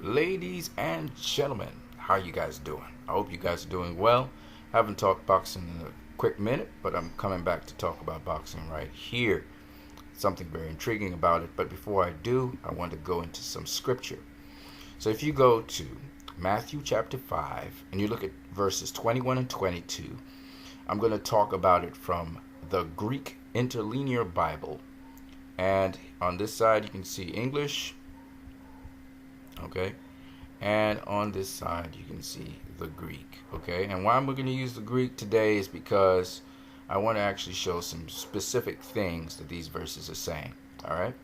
Ladies and gentlemen, how you guys doing? I hope you guys are doing well. Haven't talked boxing in a quick minute, but I'm coming back to talk about boxing right here. Something very intriguing about it, but before I do, I want to go into some scripture. So if you go to Matthew chapter 5 and you look at verses 21 and 22, I'm going to talk about it from the Greek Interlinear Bible. And on this side you can see English, okay, and on this side you can see the Greek, okay. And why I'm going to use the Greek today is because I want to actually show some specific things that these verses are saying. All right,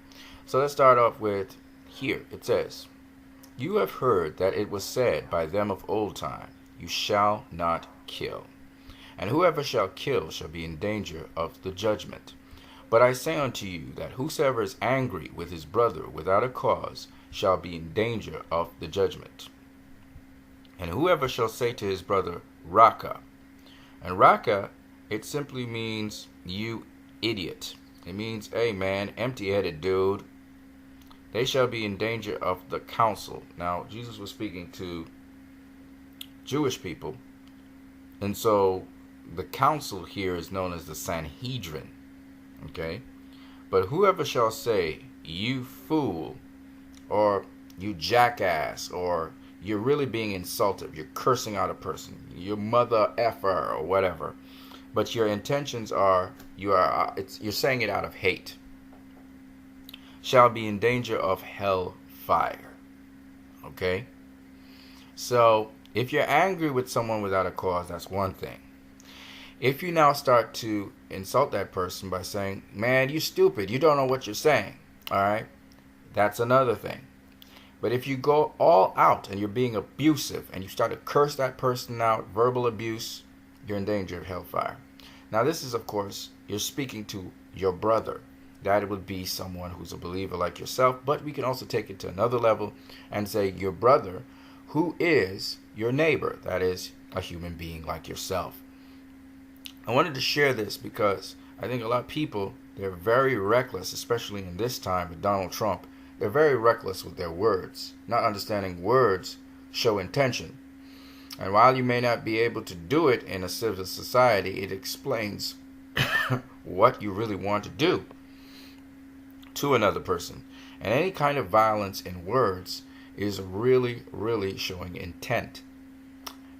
so let's start off with here. It says, "You have heard that it was said by them of old time, you shall not kill, and whoever shall kill shall be in danger of the judgment. But I say unto you that whosoever is angry with his brother without a cause shall be in danger of the judgment. And whoever shall say to his brother, Raka," and Raka, it simply means you idiot. It means, hey man, empty-headed dude. They shall be in danger of the council. Now, Jesus was speaking to Jewish people, and so the council here is known as the Sanhedrin. Okay, but whoever shall say, you fool, or you jackass, or you're really being insultive, you're cursing out a person, your mother effer, or whatever, but your intentions are, you're saying it out of hate, shall be in danger of hell fire. Okay, so if you're angry with someone without a cause, that's one thing. If you now start to insult that person by saying, man, you stupid, you don't know what you're saying, all right, that's another thing. But if you go all out and you're being abusive and you start to curse that person out, verbal abuse, you're in danger of hellfire. Now this is, of course, you're speaking to your brother. That would be someone who's a believer like yourself, but we can also take it to another level and say your brother who is your neighbor, that is a human being like yourself. I wanted to share this because I think a lot of people, they're very reckless, especially in this time with Donald Trump. They're very reckless with their words, not understanding words show intention. And while you may not be able to do it in a civil society, it explains what you really want to do to another person. And any kind of violence in words is really, really showing intent.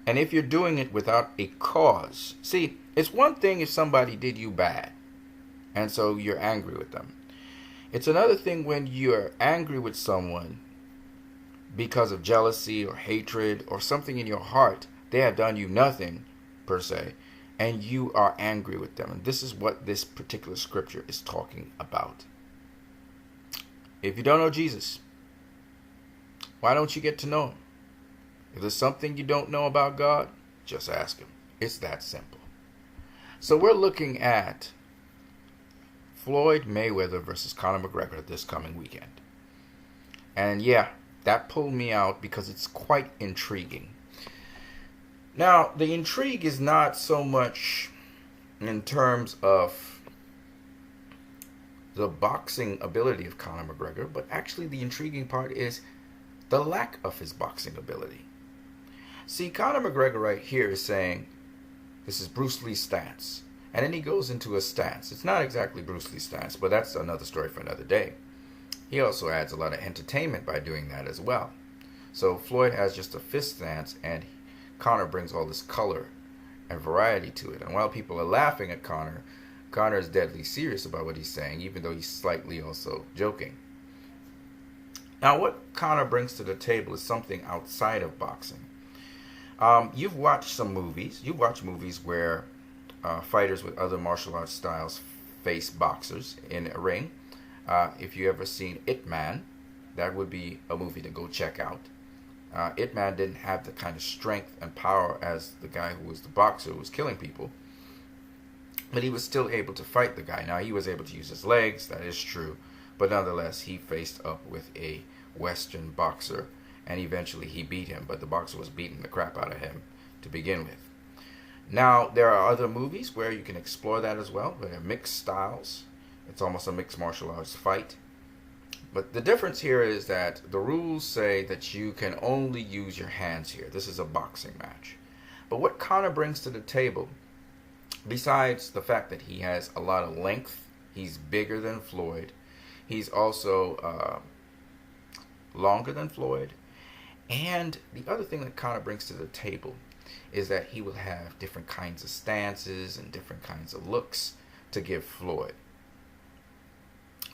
And if you're doing it without a cause, see, it's one thing if somebody did you bad, and so you're angry with them. It's another thing when you're angry with someone because of jealousy or hatred or something in your heart. They have done you nothing, per se, and you are angry with them. And this is what this particular scripture is talking about. If you don't know Jesus, why don't you get to know him? If there's something you don't know about God, just ask him. It's that simple. So we're looking at Floyd Mayweather versus Conor McGregor this coming weekend. And yeah, that pulled me out because it's quite intriguing. Now, the intrigue is not so much in terms of the boxing ability of Conor McGregor, but actually the intriguing part is the lack of his boxing ability. See, Conor McGregor right here is saying, this is Bruce Lee's stance. And then he goes into a stance. It's not exactly Bruce Lee's stance, but that's another story for another day. He also adds a lot of entertainment by doing that as well. So Floyd has just a fist stance, and Conor brings all this color and variety to it. And while people are laughing at Conor, Conor is deadly serious about what he's saying, even though he's slightly also joking. Now, what Conor brings to the table is something outside of boxing. You've watched some movies. You've watched movies where fighters with other martial arts styles face boxers in a ring. If you ever seen Ip Man, that would be a movie to go check out. Ip Man didn't have the kind of strength and power as the guy who was the boxer who was killing people, but he was still able to fight the guy. Now, he was able to use his legs, that is true, but nonetheless, he faced up with a Western boxer, and eventually he beat him, but the boxer was beating the crap out of him to begin with. Now, there are other movies where you can explore that as well, where they're mixed styles. It's almost a mixed martial arts fight. But the difference here is that the rules say that you can only use your hands here. This is a boxing match. But what Conor brings to the table, besides the fact that he has a lot of length, he's bigger than Floyd, he's also longer than Floyd, and the other thing that Conor brings to the table is that he will have different kinds of stances and different kinds of looks to give Floyd.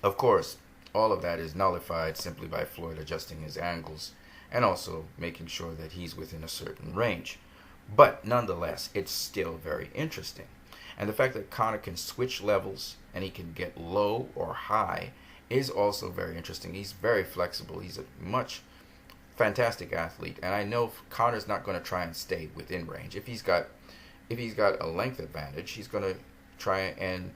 Of course, all of that is nullified simply by Floyd adjusting his angles and also making sure that he's within a certain range. But nonetheless, it's still very interesting. And the fact that Conor can switch levels and he can get low or high is also very interesting. He's very flexible. He's a much fantastic athlete, and I know Conor's not going to try and stay within range. If he's got a length advantage, he's going to try and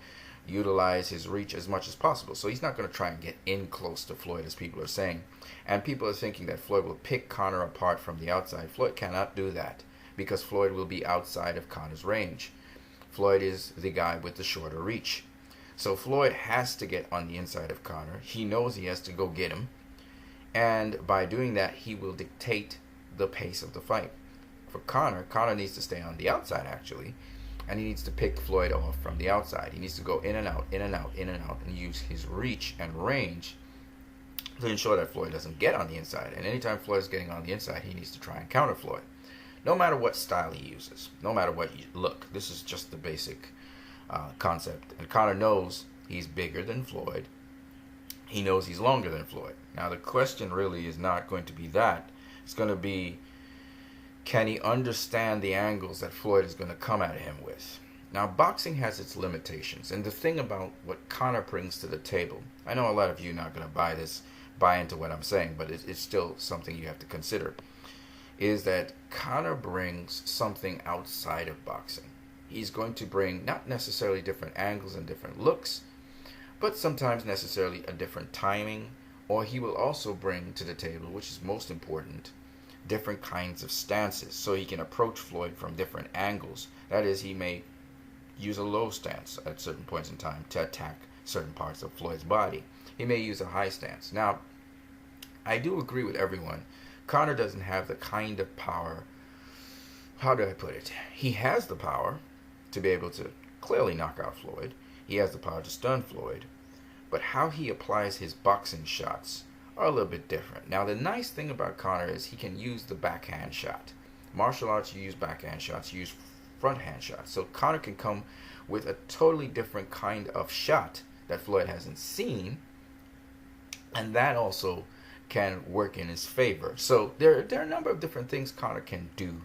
utilize his reach as much as possible. So he's not going to try and get in close to Floyd, as people are saying. And people are thinking that Floyd will pick Conor apart from the outside. Floyd cannot do that because Floyd will be outside of Conor's range. Floyd is the guy with the shorter reach. So Floyd has to get on the inside of Conor. He knows he has to go get him. And by doing that, he will dictate the pace of the fight. For Conor needs to stay on the outside, actually. And he needs to pick Floyd off from the outside. He needs to go in and out, in and out, in and out, and use his reach and range to ensure that Floyd doesn't get on the inside. And anytime Floyd is getting on the inside, he needs to try and counter Floyd. No matter what style he uses, no matter what look. This is just the basic concept. And Conor knows he's bigger than Floyd. He knows he's longer than Floyd. Now, the question really is not going to be that. It's going to be, can he understand the angles that Floyd is going to come at him with? Now, boxing has its limitations. And the thing about what Conor brings to the table, I know a lot of you are not going to buy into what I'm saying, but it's still something you have to consider, is that Conor brings something outside of boxing. He's going to bring not necessarily different angles and different looks, but sometimes necessarily a different timing, or he will also bring to the table, which is most important, different kinds of stances, so he can approach Floyd from different angles. That is, he may use a low stance at certain points in time to attack certain parts of Floyd's body. He may use a high stance. Now, I do agree with everyone. Conor doesn't have the kind of power, how do I put it? He has the power to be able to clearly knock out Floyd. He has the power to stun Floyd. But how he applies his boxing shots are a little bit different. Now, the nice thing about Conor is he can use the backhand shot. Martial arts, you use backhand shots, you use front hand shots. So Conor can come with a totally different kind of shot that Floyd hasn't seen, and that also can work in his favor. So there are a number of different things Conor can do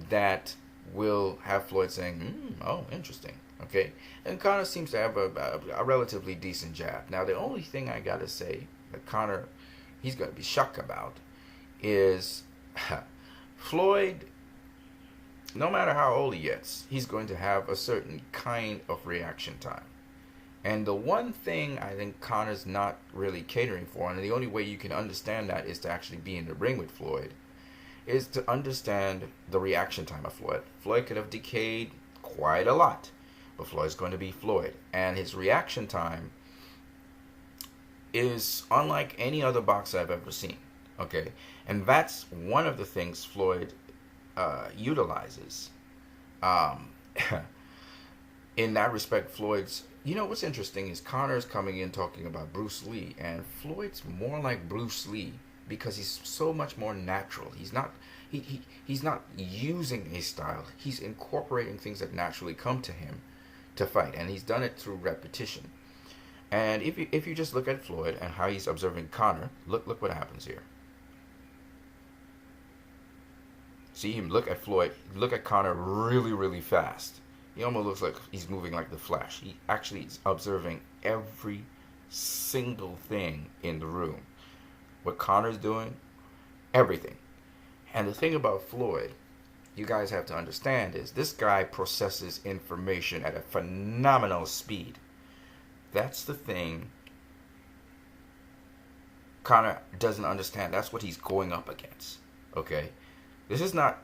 that will have Floyd saying, oh, interesting. Okay, and Conor seems to have a relatively decent jab. Now, the only thing I gotta say that Conor, he's gonna be shocked about is Floyd, no matter how old he gets, he's going to have a certain kind of reaction time. And the one thing I think Conor's not really catering for, and the only way you can understand that is to actually be in the ring with Floyd, is to understand the reaction time of Floyd. Floyd could have decayed quite a lot, but Floyd's going to be Floyd. And his reaction time is unlike any other boxer I've ever seen. Okay? And that's one of the things Floyd utilizes. In that respect, Floyd's... You know, what's interesting is Conor's coming in talking about Bruce Lee, and Floyd's more like Bruce Lee because he's so much more natural. He's not using a style. He's incorporating things that naturally come to him to fight, and he's done it through repetition. And if you just look at Floyd and how he's observing Conor, look what happens here. See him look at Floyd, look at Conor really, really fast. He almost looks like he's moving like the Flash. He actually is observing every single thing in the room. What Conor's doing, everything. And the thing about Floyd, you guys have to understand, is this guy processes information at a phenomenal speed. That's the thing Conor doesn't understand. That's what he's going up against. Okay? This is not...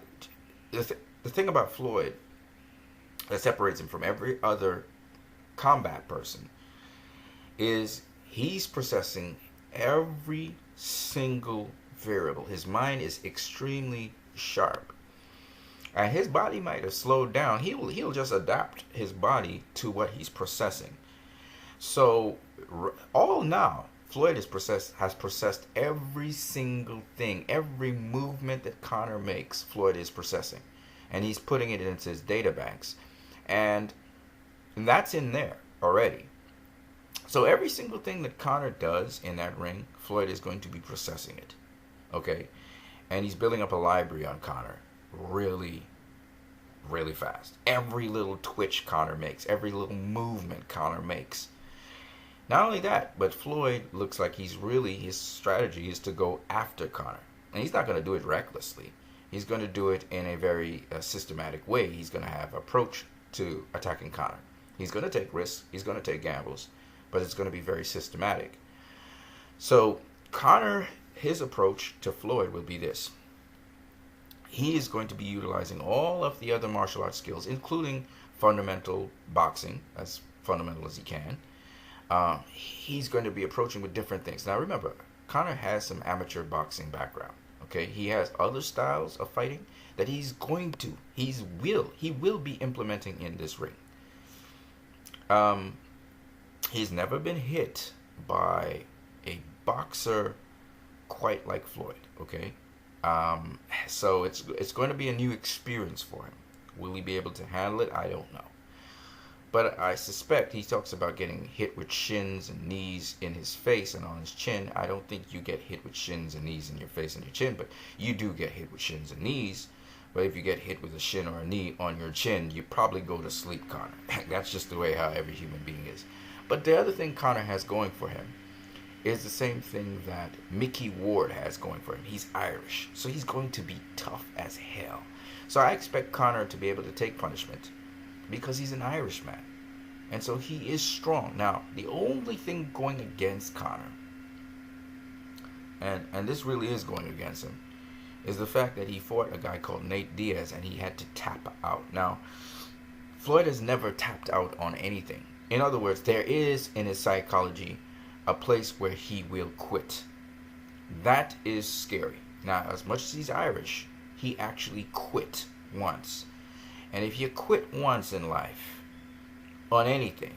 The thing about Floyd that separates him from every other combat person is He's processing every single variable. His mind is extremely sharp. And his body might have slowed down. He'll just adapt his body to what he's processing. So all now, Floyd has processed every single thing, every movement that Conor makes. Floyd is processing, and he's putting it into his data banks, and that's in there already. So every single thing that Conor does in that ring, Floyd is going to be processing it. Okay, and he's building up a library on Conor really, really fast. Every little twitch Conor makes, every little movement Conor makes. Not only that, but Floyd looks like his strategy is to go after Conor. And he's not going to do it recklessly. He's going to do it in a very systematic way. He's going to have approach to attacking Conor. He's going to take risks. He's going to take gambles. But it's going to be very systematic. So Conor, his approach to Floyd will be this. He is going to be utilizing all of the other martial arts skills, including fundamental boxing, as fundamental as he can. He's going to be approaching with different things. Now remember, Conor has some amateur boxing background. Okay, he has other styles of fighting that he will be implementing in this ring. He's never been hit by a boxer quite like Floyd. Okay, so it's going to be a new experience for him. Will he be able to handle it? I don't know. But I suspect he talks about getting hit with shins and knees in his face and on his chin. I don't think you get hit with shins and knees in your face and your chin, but you do get hit with shins and knees. But if you get hit with a shin or a knee on your chin, you probably go to sleep, Conor. That's just the way how every human being is. But the other thing Conor has going for him is the same thing that Mickey Ward has going for him. He's Irish, so he's going to be tough as hell. So I expect Conor to be able to take punishment, because he's an Irishman. And so he is strong. Now, the only thing going against Conor, and this really is going against him, is the fact that he fought a guy called Nate Diaz and he had to tap out. Now, Floyd has never tapped out on anything. In other words, there is in his psychology a place where he will quit. That is scary. Now, as much as he's Irish, he actually quit once. And if you quit once in life on anything,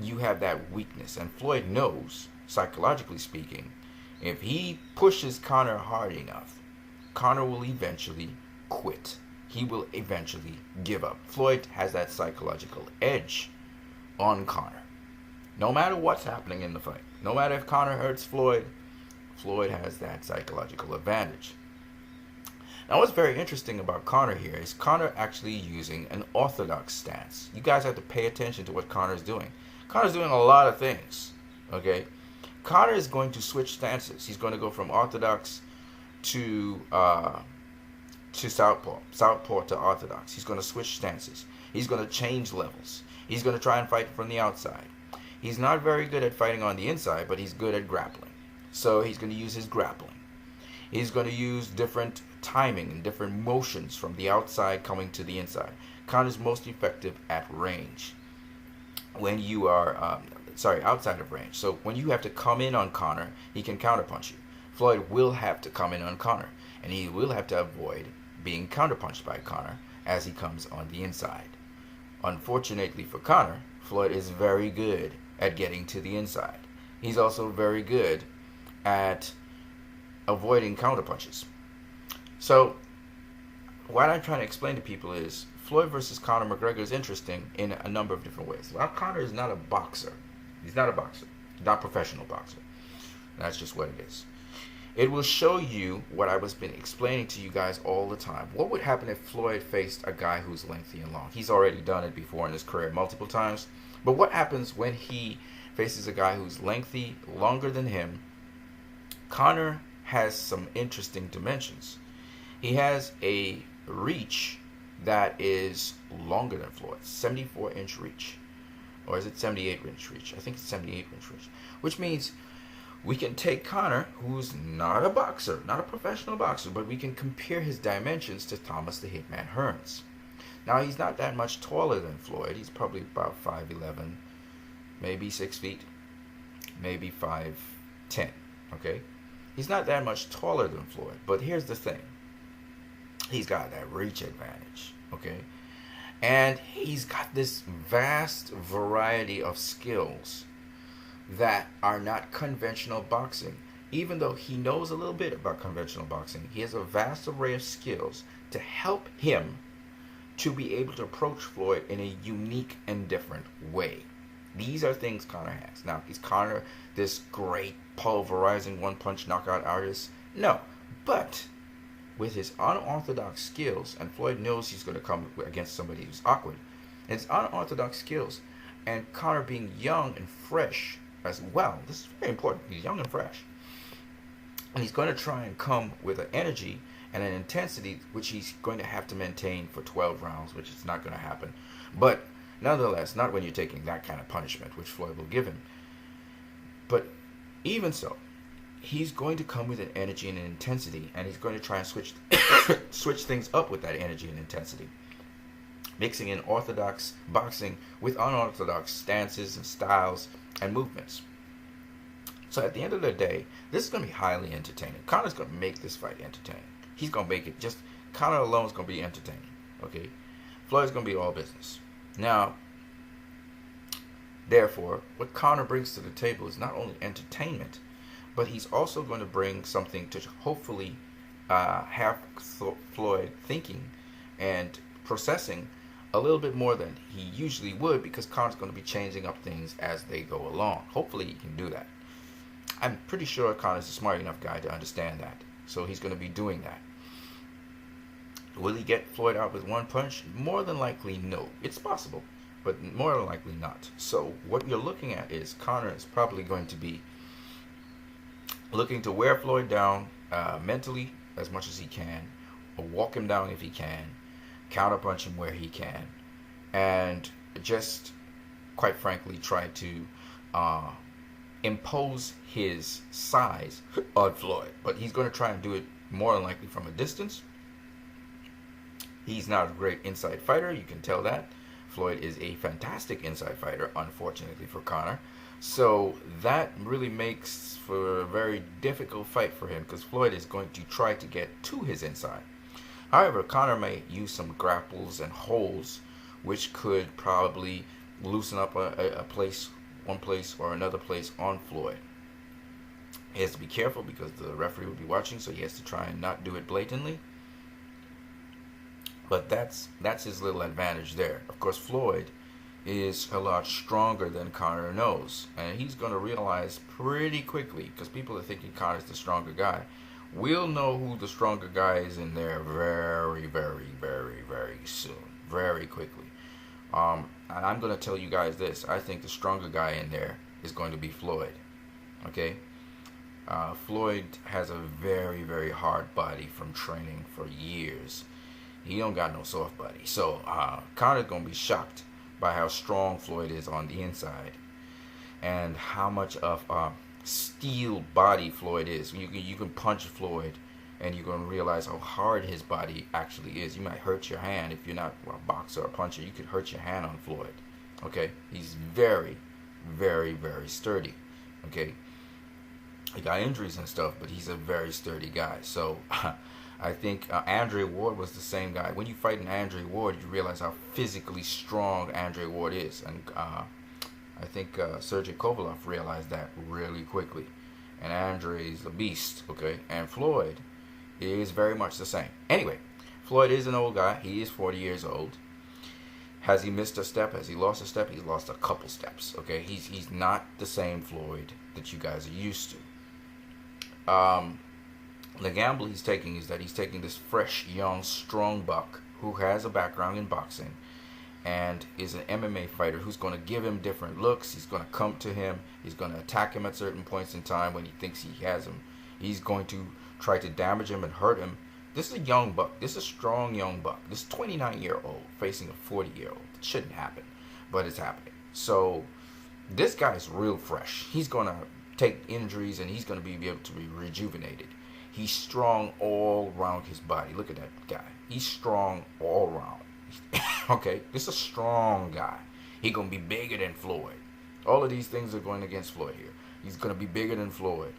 you have that weakness. And Floyd knows, psychologically speaking, if he pushes Conor hard enough, Conor will eventually quit. He will eventually give up. Floyd has that psychological edge on Conor. No matter what's happening in the fight, no matter if Conor hurts Floyd, Floyd has that psychological advantage. Now, what's very interesting about Conor here is Conor actually using an orthodox stance. You guys have to pay attention to what Conor's doing. Conor's doing a lot of things, okay? Conor is going to switch stances. He's going to go from orthodox to southpaw to orthodox. He's going to switch stances. He's going to change levels. He's going to try and fight from the outside. He's not very good at fighting on the inside, but he's good at grappling. So he's going to use his grappling. He's going to use different timing and different motions from the outside coming to the inside. Conor's most effective at range. When you are, outside of range. So when you have to come in on Conor, he can counterpunch you. Floyd will have to come in on Conor, and he will have to avoid being counterpunched by Conor as he comes on the inside. Unfortunately for Conor, Floyd is very good at getting to the inside. He's also very good at avoiding counterpunches. So what I'm trying to explain to people is Floyd versus Conor McGregor is interesting in a number of different ways. While Conor is not a boxer, he's not a boxer, not a professional boxer. That's just what it is. It will show you what I was been explaining to you guys all the time. What would happen if Floyd faced a guy who's lengthy and long? He's already done it before in his career multiple times. But what happens when he faces a guy who's lengthy, longer than him? Conor has some interesting dimensions. He has a reach that is longer than Floyd's, 74-inch reach. Or is it 78-inch reach? I think it's 78-inch reach. Which means we can take Conor, who's not a boxer, not a professional boxer, but we can compare his dimensions to Thomas the Hitman Hearns. Now, he's not that much taller than Floyd. He's probably about 5'11", maybe 6 feet. maybe 5'10", okay? He's not that much taller than Floyd, but here's the thing. He's got that reach advantage, okay? And he's got this vast variety of skills that are not conventional boxing. Even though he knows a little bit about conventional boxing, he has a vast array of skills to help him to be able to approach Floyd in a unique and different way. These are things Conor has. Now, is Conor this great pulverizing one-punch knockout artist? No. But with his unorthodox skills, and Floyd knows he's going to come against somebody who's awkward, and his unorthodox skills, and Conor being young and fresh as well. This is very important. He's young and fresh. And he's going to try and come with an energy and an intensity which he's going to have to maintain for 12 rounds, which is not going to happen. But nonetheless, not when you're taking that kind of punishment, which Floyd will give him. But even so, he's going to come with an energy and an intensity, and he's going to try and switch things up with that energy and intensity, mixing in orthodox boxing with unorthodox stances and styles and movements. So at the end of the day, this is going to be highly entertaining. Conor's going to make this fight entertaining. He's going to make it Conor alone is going to be entertaining. Okay? Floyd's going to be all business. Now, therefore, what Conor brings to the table is not only entertainment, but he's also going to bring something to hopefully have Floyd thinking and processing a little bit more than he usually would, because Conor's going to be changing up things as they go along. Hopefully he can do that. I'm pretty sure Conor's a smart enough guy to understand that. So he's going to be doing that. Will he get Floyd out with one punch? More than likely, no. It's possible, but more than likely not. So what you're looking at is Conor is probably going to be looking to wear Floyd down mentally as much as he can, or walk him down if he can, counterpunch him where he can, and just, quite frankly, try to impose his size on Floyd. But he's going to try and do it more than likely from a distance. He's not a great inside fighter, you can tell that. Floyd is a fantastic inside fighter, unfortunately for Conor. So that really makes for a very difficult fight for him, because Floyd is going to try to get to his inside. However, Conor may use some grapples and holds, which could probably loosen up one place or another place on Floyd. He has to be careful because the referee will be watching, so he has to try and not do it blatantly. But that's his little advantage there. Of course, Floyd is a lot stronger than Conor knows, and he's going to realize pretty quickly, because people are thinking Conor's the stronger guy. We'll know who the stronger guy is in there very, very, very, very soon, very quickly. And I'm going to tell you guys this. I think the stronger guy in there is going to be Floyd. Okay? Floyd has a very, very hard body from training for years. He don't got no soft body. So Conor's going to be shocked by how strong Floyd is on the inside, and how much of a steel body Floyd is. You can punch Floyd, and you're going to realize how hard his body actually is. You might hurt your hand if you're not a boxer or a puncher. You could hurt your hand on Floyd. Okay? He's very, very, very sturdy. Okay? He got injuries and stuff, but he's a very sturdy guy. So I think Andre Ward was the same guy. When you fight an Andre Ward, you realize how physically strong Andre Ward is. And I think Sergey Kovalev realized that really quickly. And Andre is a beast, okay? And Floyd is very much the same. Anyway, Floyd is an old guy. He is 40 years old. Has he missed a step? Has he lost a step? He's lost a couple steps, okay? He's not the same Floyd that you guys are used to. The gamble he's taking is that he's taking this fresh, young, strong buck who has a background in boxing and is an MMA fighter who's going to give him different looks. He's going to come to him. He's going to attack him at certain points in time when he thinks he has him. He's going to try to damage him and hurt him. This is a young buck. This is a strong young buck. This 29-year-old facing a 40-year-old. It shouldn't happen, but it's happening. So this guy's real fresh. He's going to take injuries, and he's going to be able to be rejuvenated. He's strong all around his body. Look at that guy. He's strong all around. Okay, this is a strong guy. He's going to be bigger than Floyd. All of these things are going against Floyd here. He's going to be bigger than Floyd.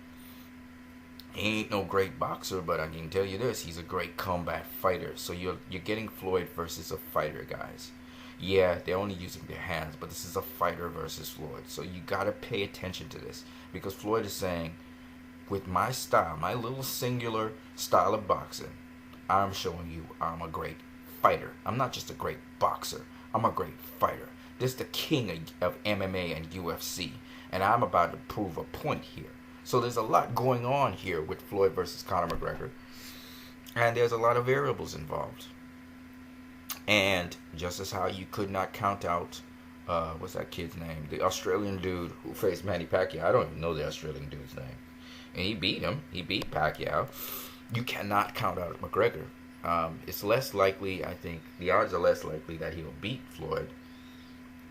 He ain't no great boxer, but I can tell you this: he's a great combat fighter. So you're getting Floyd versus a fighter, guys. Yeah, they're only using their hands, but this is a fighter versus Floyd. So you gotta pay attention to this because Floyd is saying, with my style, my little singular style of boxing, I'm showing you I'm a great fighter. I'm not just a great boxer. I'm a great fighter. This is the king of MMA and UFC, and I'm about to prove a point here. So there's a lot going on here with Floyd versus Conor McGregor, and there's a lot of variables involved. And just as how you could not count out, what's that kid's name? The Australian dude who faced Manny Pacquiao. I don't even know the Australian dude's name. And he beat him. He beat Pacquiao. You cannot count out McGregor. It's less likely, I think, the odds are less likely that he'll beat Floyd.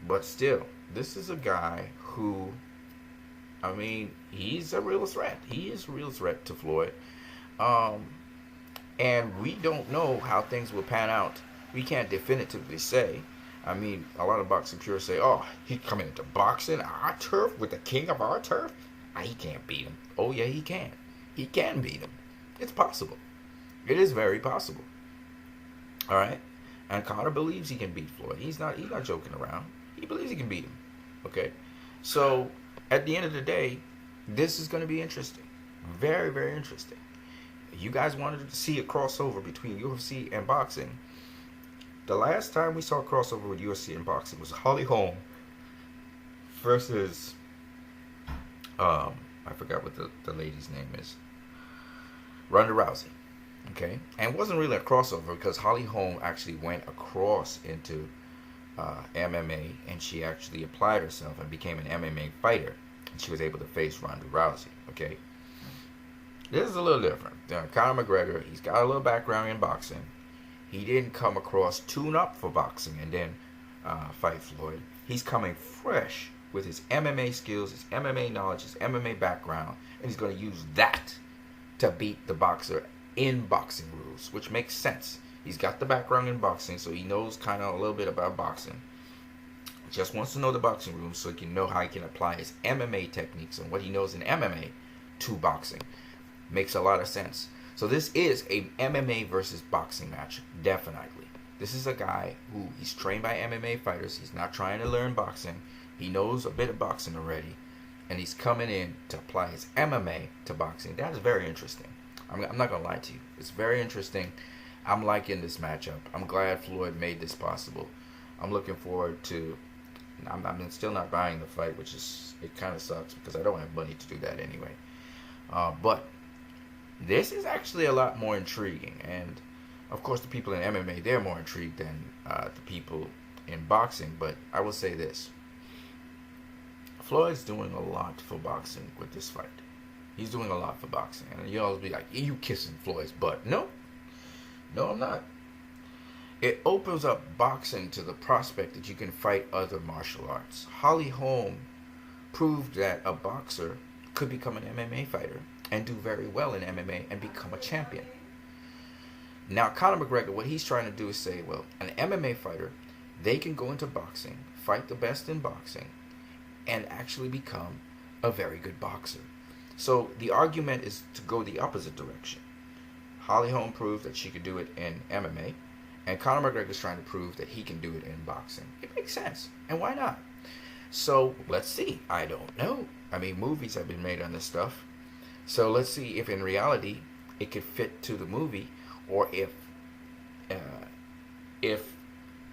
But still, this is a guy who, I mean, he's a real threat. He is a real threat to Floyd. And we don't know how things will pan out. We can't definitively say. I mean, a lot of boxing purists say, oh, he's coming into boxing, our turf, with the king of our turf. He can't beat him. Oh, yeah, he can. He can beat him. It's possible. It is very possible. All right? And Conor believes he can beat Floyd. He's not joking around. He believes he can beat him. Okay? So, at the end of the day, this is going to be interesting. Very, very interesting. You guys wanted to see a crossover between UFC and boxing. The last time we saw a crossover with UFC and boxing was Holly Holm versus, I forgot what the lady's name is, Ronda Rousey. Okay? And it wasn't really a crossover because Holly Holm actually went across into MMA, and she actually applied herself and became an MMA fighter. And she was able to face Ronda Rousey. Okay? This is a little different. Conor McGregor, he's got a little background in boxing. He didn't come across tune up for boxing and then fight Floyd. He's coming fresh with his MMA skills, his MMA knowledge, his MMA background, and he's going to use that to beat the boxer in boxing rules, which makes sense. He's got the background in boxing, so he knows kind of a little bit about boxing. He just wants to know the boxing rules so he can know how he can apply his MMA techniques and what he knows in MMA to boxing. Makes a lot of sense. So this is a MMA versus boxing match, definitely. This is a guy who he's trained by MMA fighters. He's not trying to learn boxing. He knows a bit of boxing already, and he's coming in to apply his MMA to boxing. That is very interesting. I'm not gonna lie to you. It's very interesting. I'm liking this matchup. I'm glad Floyd made this possible. I'm looking forward to. I'm still not buying the fight, which is, it kind of sucks because I don't have money to do that anyway. But this is actually a lot more intriguing, and of course the people in MMA, they're more intrigued than the people in boxing. But I will say this: Floyd's doing a lot for boxing with this fight. He's doing a lot for boxing, and you always be like, "You kissing Floyd's butt?" No, I'm not. It opens up boxing to the prospect that you can fight other martial arts. Holly Holm proved that a boxer could become an MMA fighter and do very well in MMA and become a champion. Now, Conor McGregor, what he's trying to do is say, well, an MMA fighter, they can go into boxing, fight the best in boxing, and actually become a very good boxer. So the argument is to go the opposite direction. Holly Holm proved that she could do it in MMA, and Conor McGregor is trying to prove that he can do it in boxing. It makes sense, and why not? So let's see. I don't know. I mean, movies have been made on this stuff. So let's see if in reality it could fit to the movie, or if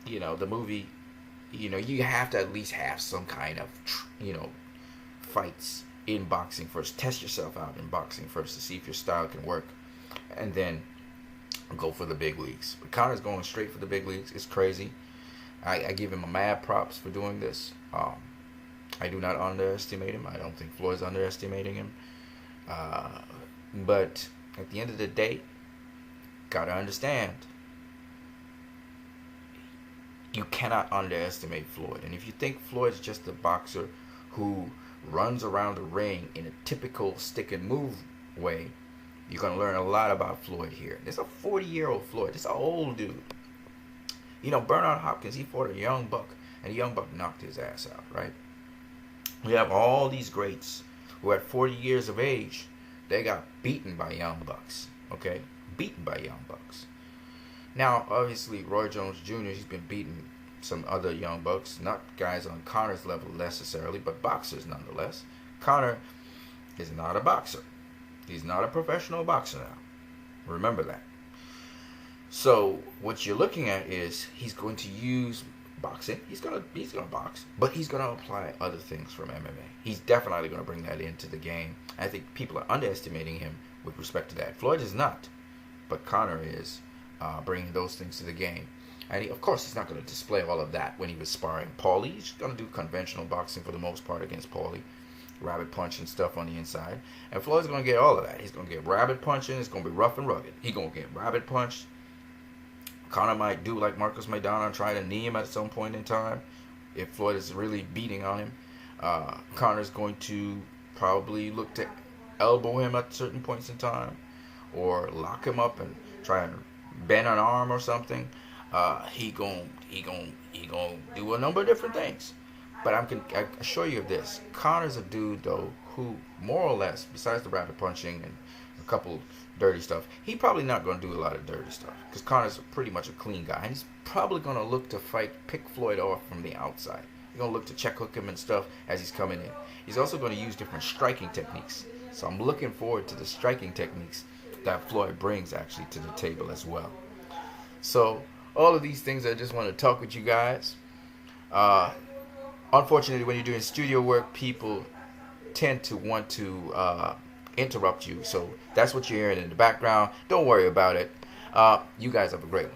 you know, the movie, you know, you have to at least have some kind of, you know, fights in boxing first. Test yourself out in boxing first to see if your style can work, and then go for the big leagues. But Conor's going straight for the big leagues. It's crazy. I give him a mad props for doing this. I do not underestimate him. I don't think Floyd's underestimating him. But at the end of the day, gotta understand, you cannot underestimate Floyd. And if you think Floyd's just a boxer who runs around the ring in a typical stick and move way, you're gonna learn a lot about Floyd here. This is a 40-year-old Floyd. This is an old dude. You know, Bernard Hopkins, he fought a young buck, and the young buck knocked his ass out, right? We have all these greats who at 40 years of age, they got beaten by young bucks. Okay, beaten by young bucks. Now, obviously, Roy Jones Jr. He's been beating some other young bucks, not guys on Conor's level necessarily, but boxers nonetheless. Conor is not a boxer. He's not a professional boxer now. Remember that. So what you're looking at is he's going to use boxing. He's gonna box, but he's gonna apply other things from MMA. He's definitely gonna bring that into the game. I think people are underestimating him with respect to that. Floyd is not, but Conor is bringing those things to the game. And of course, he's not going to display all of that when he was sparring Paulie. He's going to do conventional boxing for the most part against Paulie. Rabbit punch and stuff on the inside. And Floyd's going to get all of that. He's going to get rabbit punching. It's going to be rough and rugged. He's going to get rabbit punched. Conor might do like Marcos Maidana and try to knee him at some point in time. If Floyd is really beating on him. Conor's going to probably look to elbow him at certain points in time. Or lock him up and try and bend an arm or something. He gon' do a number of different things. But I assure you of this. Conor's a dude, though, who more or less, besides the rabbit punching and a couple dirty stuff, he probably not going to do a lot of dirty stuff. Because Conor's pretty much a clean guy. And he's probably going to look to pick Floyd off from the outside. He's going to look to check hook him and stuff as he's coming in. He's also going to use different striking techniques. So I'm looking forward to the striking techniques that Floyd brings actually to the table as well. So all of these things I just want to talk with you guys. Unfortunately, when you're doing studio work, people tend to want to interrupt you. So that's what you're hearing in the background. Don't worry about it. You guys have a great one.